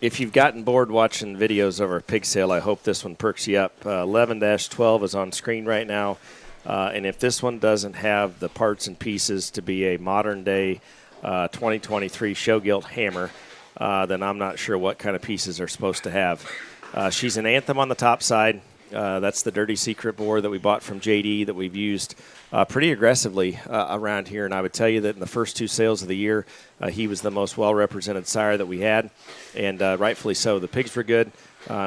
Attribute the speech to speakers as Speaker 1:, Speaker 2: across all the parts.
Speaker 1: if you've gotten bored watching videos of our pig sale, I hope this one perks you up. 11-12 is on screen right now. And if this one doesn't have the parts and pieces to be a modern-day 2023 show gilt hammer, then I'm not sure what kind of pieces are supposed to have. She's an Anthem on the top side. That's the Dirty Secret boar that we bought from JD that we've used pretty aggressively around here. And I would tell you that in the first 2 sales of the year, he was the most well-represented sire that we had, and rightfully so. The pigs were good.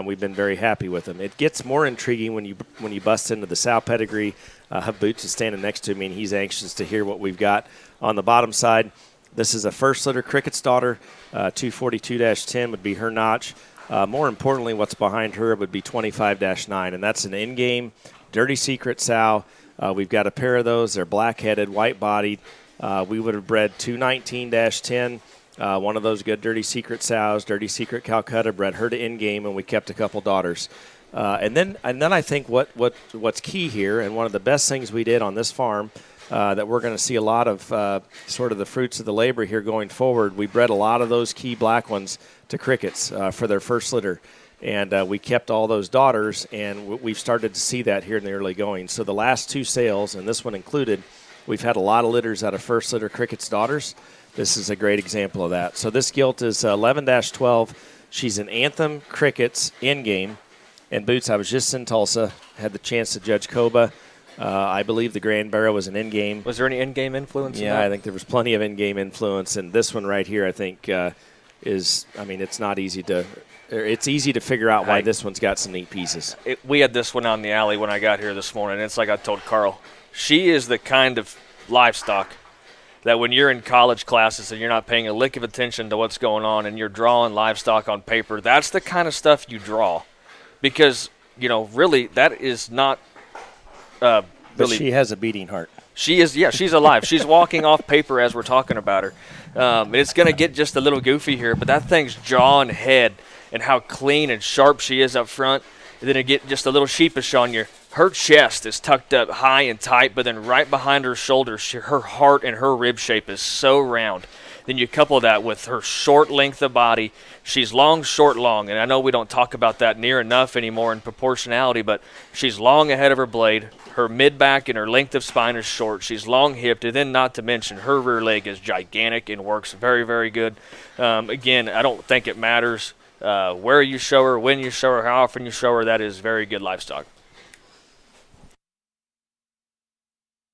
Speaker 1: We've been very happy with them. It gets more intriguing when you bust into the sow pedigree. Hub Boots is standing next to me, and he's anxious to hear what we've got on the bottom side. This is a first litter Cricket's daughter. 242-10 would be her notch. More importantly, what's behind her would be 25-9, and that's an in-game Dirty Secret sow. We've got a pair of those. They're black-headed, white-bodied. We would have bred 219-10. One of those good Dirty Secret sows, Dirty Secret Calcutta, bred her to in-game, and we kept a couple daughters. And then I think what's key here, and one of the best things we did on this farm that we're going to see a lot of sort of the fruits of the labor here going forward, we bred a lot of those key black ones to Crickets for their first litter. And we kept all those daughters, and we've started to see that here in the early going. So the last 2 sales, and this one included, we've had a lot of litters out of first litter Crickets daughters. This is a great example of that. So this gilt is 11-12. She's an Anthem Crickets in-game. And Boots, I was just in Tulsa, had the chance to judge Coba. I believe the Grand Barrow was an in-game.
Speaker 2: Was there any in-game influence?
Speaker 1: Yeah, I think there was plenty of in-game influence. And this one right here, I think, it's not easy to – it's easy to figure out why this one's got some neat pieces.
Speaker 2: We had this one on the alley when I got here this morning. It's like I told Carl. She is the kind of livestock that when you're in college classes and you're not paying a lick of attention to what's going on and you're drawing livestock on paper, that's the kind of stuff you draw. Because, really, that is not really.
Speaker 1: But she has a beating heart.
Speaker 2: She is, she's alive. She's walking off paper as we're talking about her. It's going to get just a little goofy here, but that thing's jaw and head and how clean and sharp she is up front. And then it get just a little sheepish on you. Her chest is tucked up high and tight, but then right behind her shoulders, her heart and her rib shape is so round. Then you couple that with her short length of body. She's long, short, long. And I know we don't talk about that near enough anymore in proportionality, but she's long ahead of her blade. Her mid-back and her length of spine is short. She's long-hipped. And then not to mention, her rear leg is gigantic and works very, very good. Again, I don't think it matters where you show her, when you show her, how often you show her. That is very good livestock.